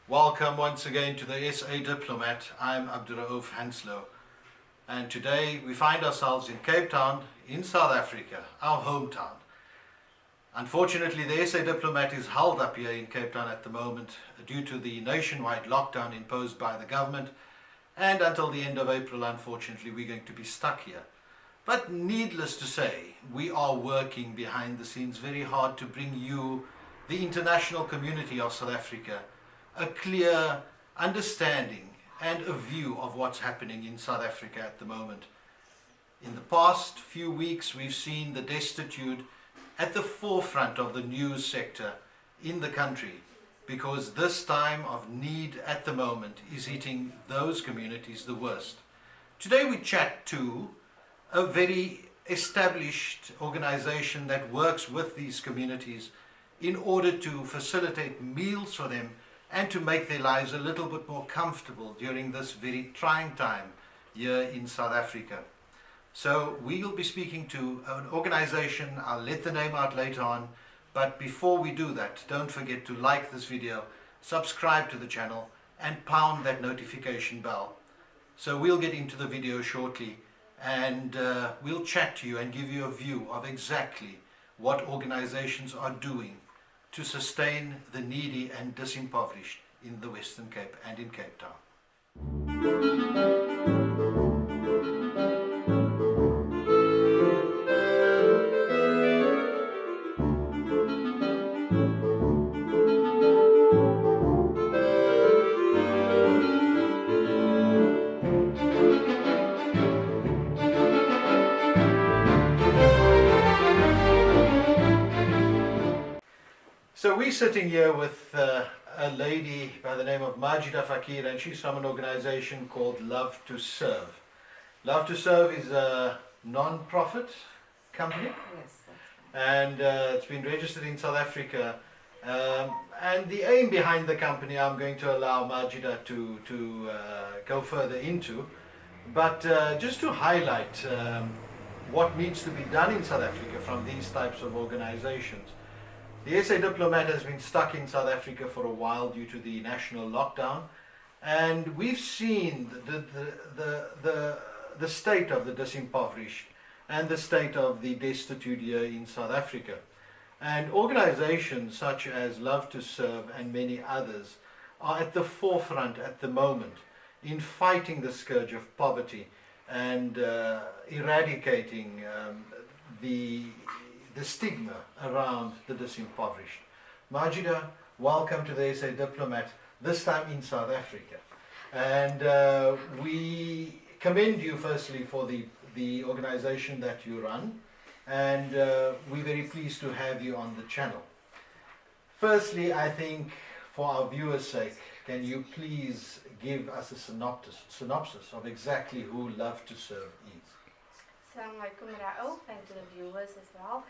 Welcome once again to the SA Diplomat. I'm Abdurraouf Hanslow, and today we find ourselves in Cape Town in South Africa, our hometown. Unfortunately, the SA Diplomat is held up here in Cape Town at the moment due to the nationwide lockdown imposed by the government, and until the end of April, unfortunately, we're going to be stuck here. But needless to say, we are working behind the scenes very hard to bring you, the international community of South Africa, a clear understanding and a view of what's happening in South Africa at the moment. In the past few weeks, we've seen the destitute at the forefront of the news sector in the country, because this time of need at the moment is hitting those communities the worst. Today we chat to a very established organization that works with these communities in order to facilitate meals for them and to make their lives a little bit more comfortable during this very trying time here in South Africa. So we'll be speaking to an organization. I'll let the name out later on, but before we do that, don't forget to like this video, subscribe to the channel, and pound that notification bell. So we'll get into the video shortly, and we'll chat to you and give you a view of exactly what organizations are doing to sustain the needy and disimpoverished in the Western Cape and in Cape Town. So we're sitting here with a lady by the name of Majida Fakir, and she's from an organization called Love to Serve. Love to Serve is a non-profit company. Yes, that's And it's been registered in South Africa. And the aim behind the company, I'm going to allow Majida to go further into. But just to highlight what needs to be done in South Africa from these types of organizations. The SA Diplomat has been stuck in South Africa for a while due to the national lockdown, and we've seen the state of the disimpoverished and the state of the destitute here in South Africa. And organizations such as Love to Serve and many others are at the forefront at the moment in fighting the scourge of poverty and eradicating the stigma around the disimpoverished. Majida, welcome to the SA Diplomat, this time in South Africa. And we commend you firstly for the organization that you run, and we're very pleased to have you on the channel. Firstly, I think for our viewers' sake, can you please give us a synopsis of exactly who Love to Serve is? Assalamu alaikum Ra'ouf, and to the viewers as well.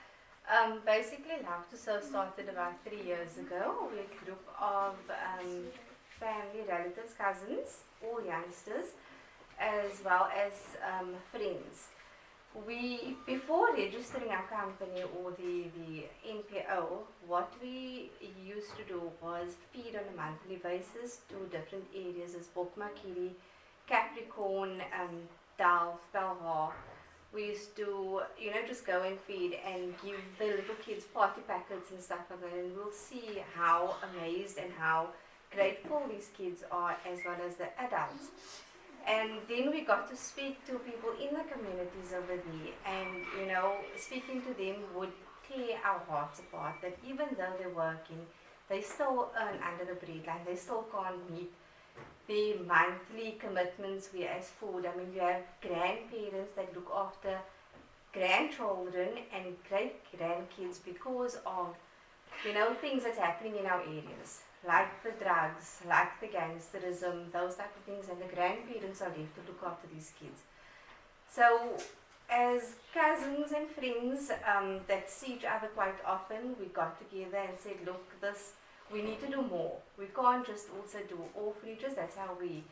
Basically, Love to Serve started about 3 years ago. We're a group of family, relatives, cousins, all youngsters, as well as friends. Before registering our company or the NPO, what we used to do was feed on a monthly basis to different areas as Bokmakiri, Capricorn, Delft, Belhar. We used to, just go and feed and give the little kids party packets and stuff like that, and we'll see how amazed and how grateful these kids are, as well as the adults. And then we got to speak to people in the communities over there, and speaking to them would tear our hearts apart, that even though they're working, they still earn under the breadline, they still can't meet the monthly commitments we as food. I mean, we have grandparents that look after grandchildren and great grandkids because of things that's happening in our areas, like the drugs, like the gangsterism, those type of things, and the grandparents are left to look after these kids. So as cousins and friends that see each other quite often, we got together and said, look, we need to do more. We can't just also do orphanages. That's how we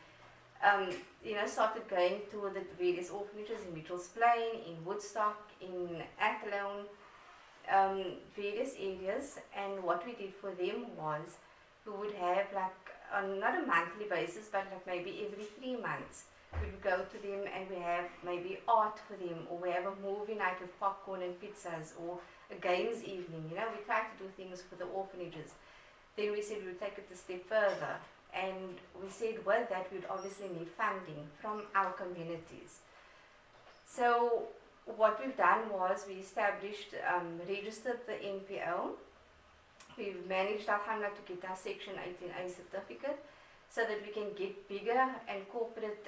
started going to the various orphanages in Mitchell's Plain, in Woodstock, in Athlone, various areas. And what we did for them was we would have like on not a monthly basis, but like maybe every 3 months, we would go to them and we have maybe art for them, or we have a movie night with popcorn and pizzas, or a games evening. You know, we try to do things for the orphanages. Then we said we would take it a step further, and we said with that we'd obviously need funding from our communities. So what we've done was we established, registered the NPO. We've managed, alhamdulillah, to get our Section 18A certificate so that we can get bigger and corporate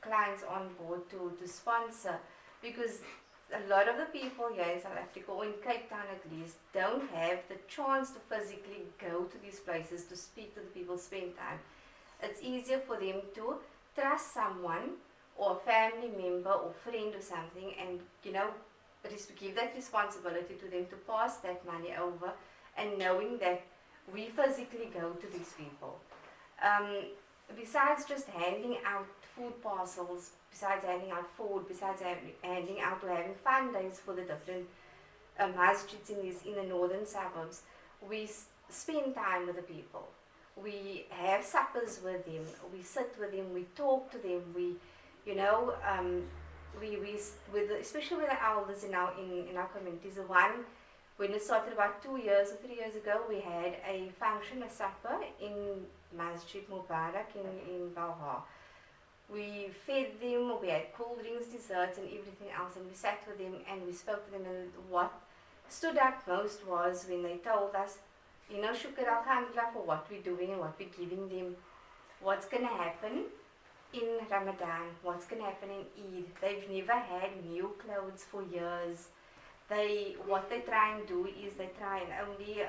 clients on board to sponsor, because a lot of the people here in South Africa, or in Cape Town at least, don't have the chance to physically go to these places to speak to the people, spend time. It's easier for them to trust someone or a family member or friend or something, and give that responsibility to them to pass that money over, and knowing that we physically go to these people. Besides just handing out food parcels, besides handing out food, besides handing out or having fun days for the different masjids in the northern suburbs, we spend time with the people. We have suppers with them, we sit with them, we talk to them, especially with the elders in our communities. The one, when it started about 2 years or 3 years ago, we had a function, a supper in Masjid Mubarak in Balha. We fed them, we had cool drinks, desserts and everything else, and we sat with them and we spoke to them, and what stood out most was when they told us, shukr alhamdulillah for what we're doing and what we're giving them, what's going to happen in Ramadan, what's going to happen in Eid. They've never had new clothes for years. What they try and do is they try and only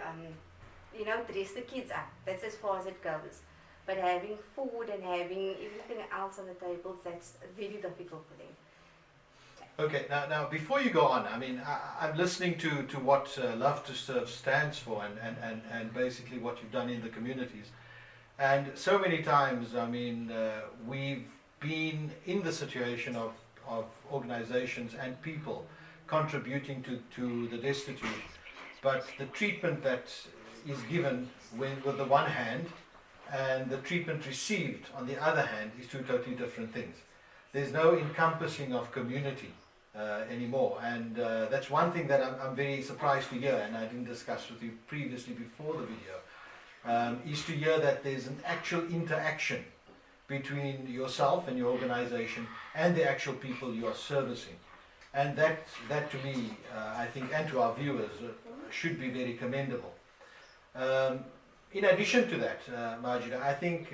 dress the kids up. That's as far as it goes. But having food and having everything else on the tables, that's very difficult for them. Okay, now before you go on, I'm listening to what Love to Serve stands for, and basically what you've done in the communities. And so many times, we've been in the situation of organizations and people contributing to the destitute, but the treatment that is given with the one hand and the treatment received on the other hand is two totally different things. There's no encompassing of community anymore, and that's one thing that I'm very surprised to hear, and I didn't discuss with you previously before the video, is to hear that there's an actual interaction between yourself and your organization and the actual people you are servicing. And that to me, I think, and to our viewers, should be very commendable. In addition to that, Majida, I think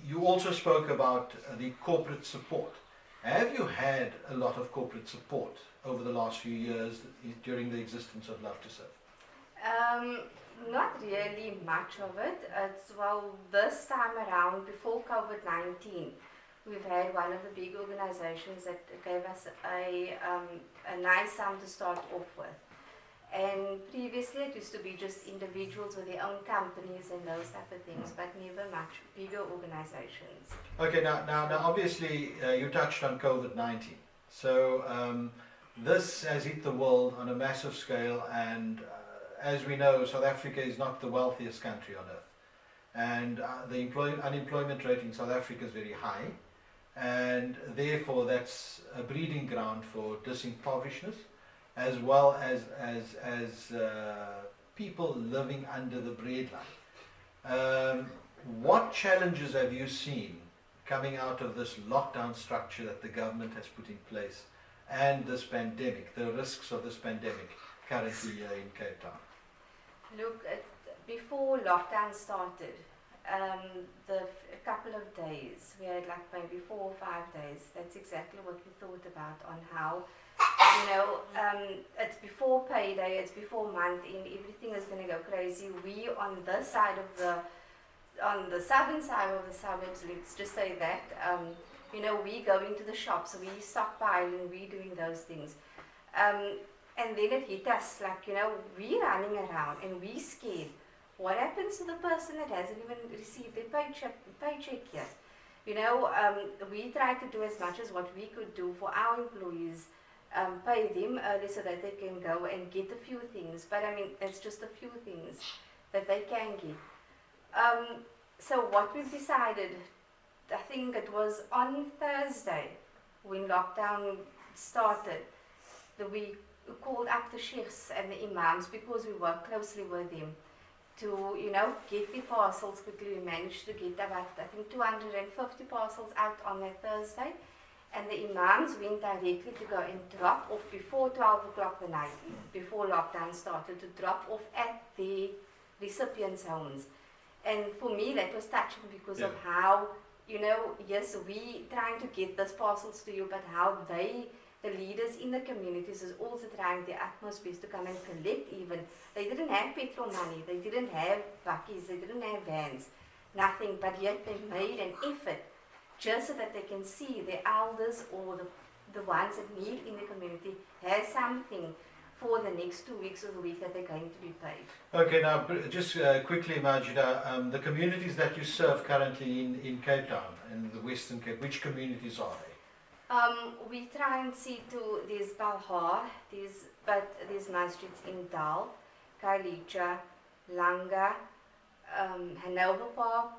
you also spoke about the corporate support. Have you had a lot of corporate support over the last few years during the existence of Love to Serve? Not really much of it. This time around, before COVID-19, we've had one of the big organizations that gave us a nice sum to start off with. And previously it used to be just individuals with their own companies and those type of things, but never much bigger organizations. Okay, now obviously you touched on COVID-19. So this has hit the world on a massive scale, and as we know, South Africa is not the wealthiest country on earth. And the unemployment rate in South Africa is very high, and therefore that's a breeding ground for disimpoverishment, as well as people living under the breadline. What challenges have you seen coming out of this lockdown structure that the government has put in place, and this pandemic, the risks of this pandemic currently here in Cape Town? Look, before lockdown started, a couple of days, we had like maybe 4 or 5 days, that's exactly what we thought about, on how, it's before payday, it's before month end, everything is going to go crazy. We on this side on the southern side of the suburbs, let's just say that, we go into the shops, we stockpiling, we doing those things. And then it hit us, we running around and we scared. What happens to the person that hasn't even received their paycheck yet? We tried to do as much as what we could do for our employees, pay them early so that they can go and get a few things. But it's just a few things that they can get. So what we've decided, I think it was on Thursday when lockdown started, that we called up the sheikhs and the imams because we work closely with them to, get the parcels quickly. We managed to get about, I think, 250 parcels out on that Thursday. And the imams went directly to go and drop off before 12 o'clock the night, before lockdown started, to drop off at the recipients' homes. And for me, that was touching because of how, yes, we trying to get those parcels to you, but how they, the leaders in the communities, is also trying their utmost best to come and collect even. They didn't have petrol money, they didn't have buckies, they didn't have vans, nothing, but yet they made an effort just so that they can see the elders or the ones that need in the community has something for the next 2 weeks of the week that they're going to be paid. Okay, now just quickly, Majida, the communities that you serve currently in Cape Town, in the Western Cape, which communities are they? We try and see to there's Balhar, there's masjids in Dal, Kailicha, Langa, Hanover Park,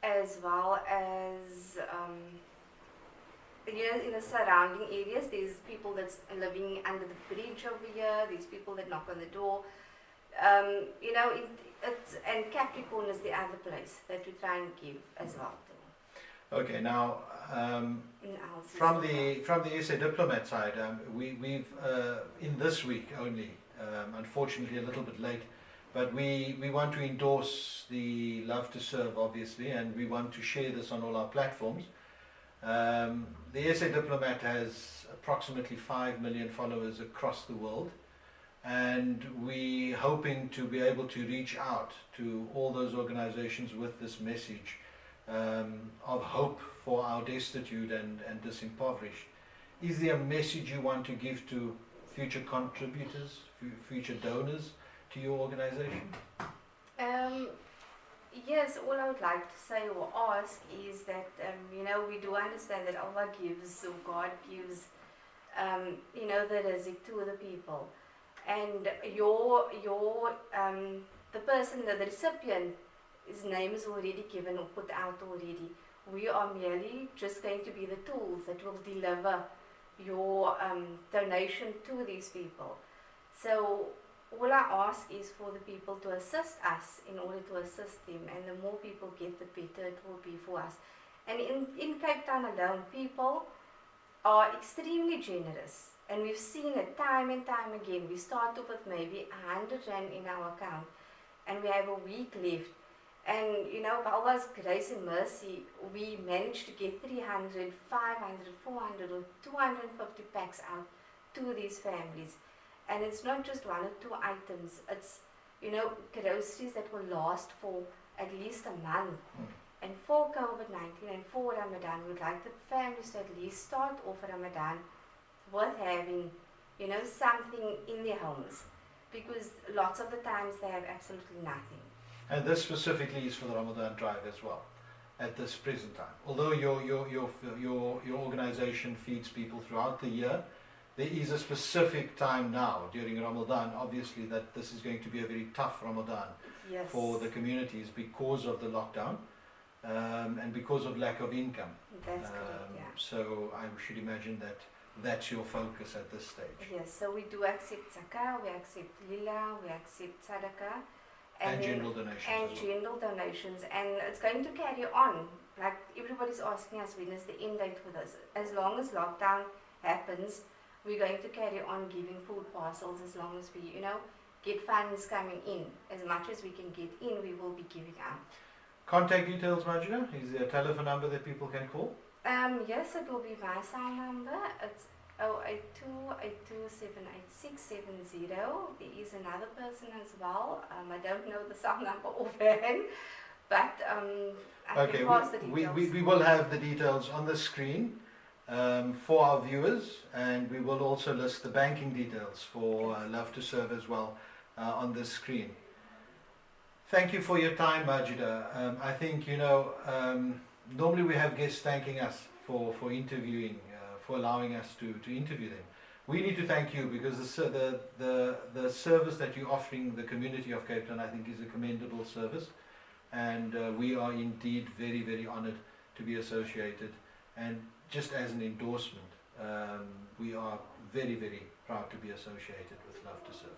as well as in the surrounding areas. There's people that's living under the bridge over here. There's people that knock on the door. And Capricorn is the other place that we try and give as well. Okay, now from the SA Diplomat side, we've in this week only, unfortunately a little bit late, but we want to endorse the Love to Serve, obviously, and we want to share this on all our platforms. The SA Diplomat has approximately 5 million followers across the world, and we're hoping to be able to reach out to all those organizations with this message of hope for our destitute and disimpoverished. Is there a message you want to give to future contributors, future donors to your organization? Yes, all I would like to say or ask is that, we do understand that Allah gives, or God gives, the rizq to the people. And the person, the recipient, his name is already given or put out already. We are merely just going to be the tools that will deliver your donation to these people. So all I ask is for the people to assist us in order to assist them, and the more people get, the better it will be for us. And in Cape Town alone, people are extremely generous, and we've seen it time and time again. We start off with maybe 100 rand in our account, and we have a week left. And by Allah's grace and mercy, we managed to get 300, 500, 400 or 250 packs out to these families. And it's not just 1 or 2 items, it's, groceries that will last for at least a month. And for COVID-19 and for Ramadan, we'd like the families to at least start off Ramadan with having, something in their homes. Because lots of the times they have absolutely nothing. And this specifically is for the Ramadan drive as well, at this present time. Although your organization feeds people throughout the year, there is a specific time now during Ramadan, obviously, that this is going to be a very tough Ramadan for the communities because of the lockdown and because of lack of income. That's correct, yeah. So I should imagine that that's your focus at this stage. Yes, so we do accept zakah, we accept lila, we accept sadaqah. And general donations. And general donations. And it's going to carry on. Like everybody's asking us, when is the end date for this? As long as lockdown happens, we're going to carry on giving food parcels as long as we, get funds coming in. As much as we can get in, we will be giving out. Contact details, Majida? Is there a telephone number that people can call? Yes, it will be my cell number. It's 082-8278-670. There is another person as well. I don't know the cell number offhand, but I can pass the details. We will have the details on the screen for our viewers, and we will also list the banking details for Love to Serve as well on the screen. Thank you for your time, Majida. I think, normally we have guests thanking us for interviewing, for allowing us to interview them. We need to thank you because the service that you're offering the community of Cape Town, I think, is a commendable service. and we are indeed very, very honored to be associated. And just as an endorsement, we are very, very proud to be associated with Love to Serve.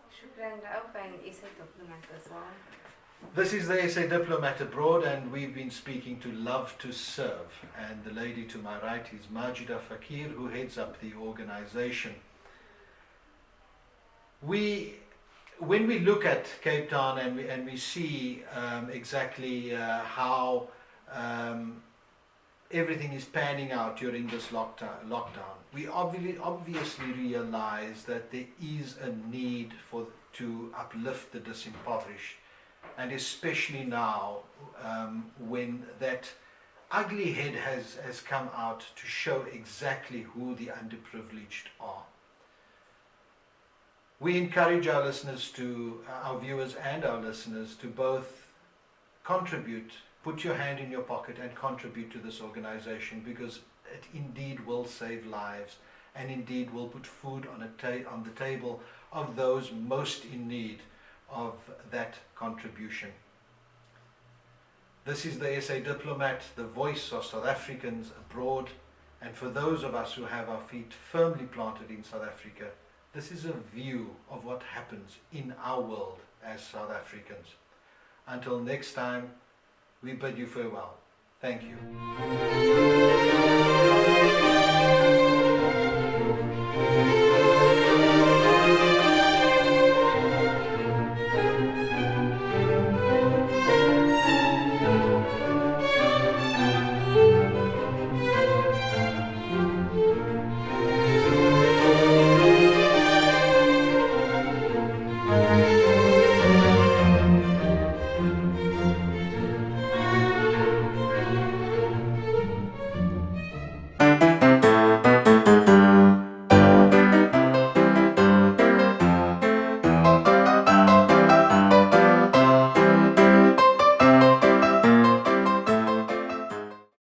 Shukran Rauf and SA Diplomat as well. This is the SA Diplomat Abroad, and we've been speaking to Love to Serve. And the lady to my right is Majida Fakir, who heads up the organization. When we look at Cape Town and we see exactly how everything is panning out during this lockdown, we obviously realize that there is a need to uplift the disimpoverished, and especially now when that ugly head has come out to show exactly who the underprivileged are. We encourage our listeners our viewers and our listeners to both contribute, put your hand in your pocket and contribute to this organization, because it indeed will save lives and indeed will put food on the table of those most in need of that contribution. This is the SA Diplomat, the voice of South Africans abroad, and for those of us who have our feet firmly planted in South Africa, this is a view of what happens in our world as South Africans. Until next time, we bid you farewell. Thank you.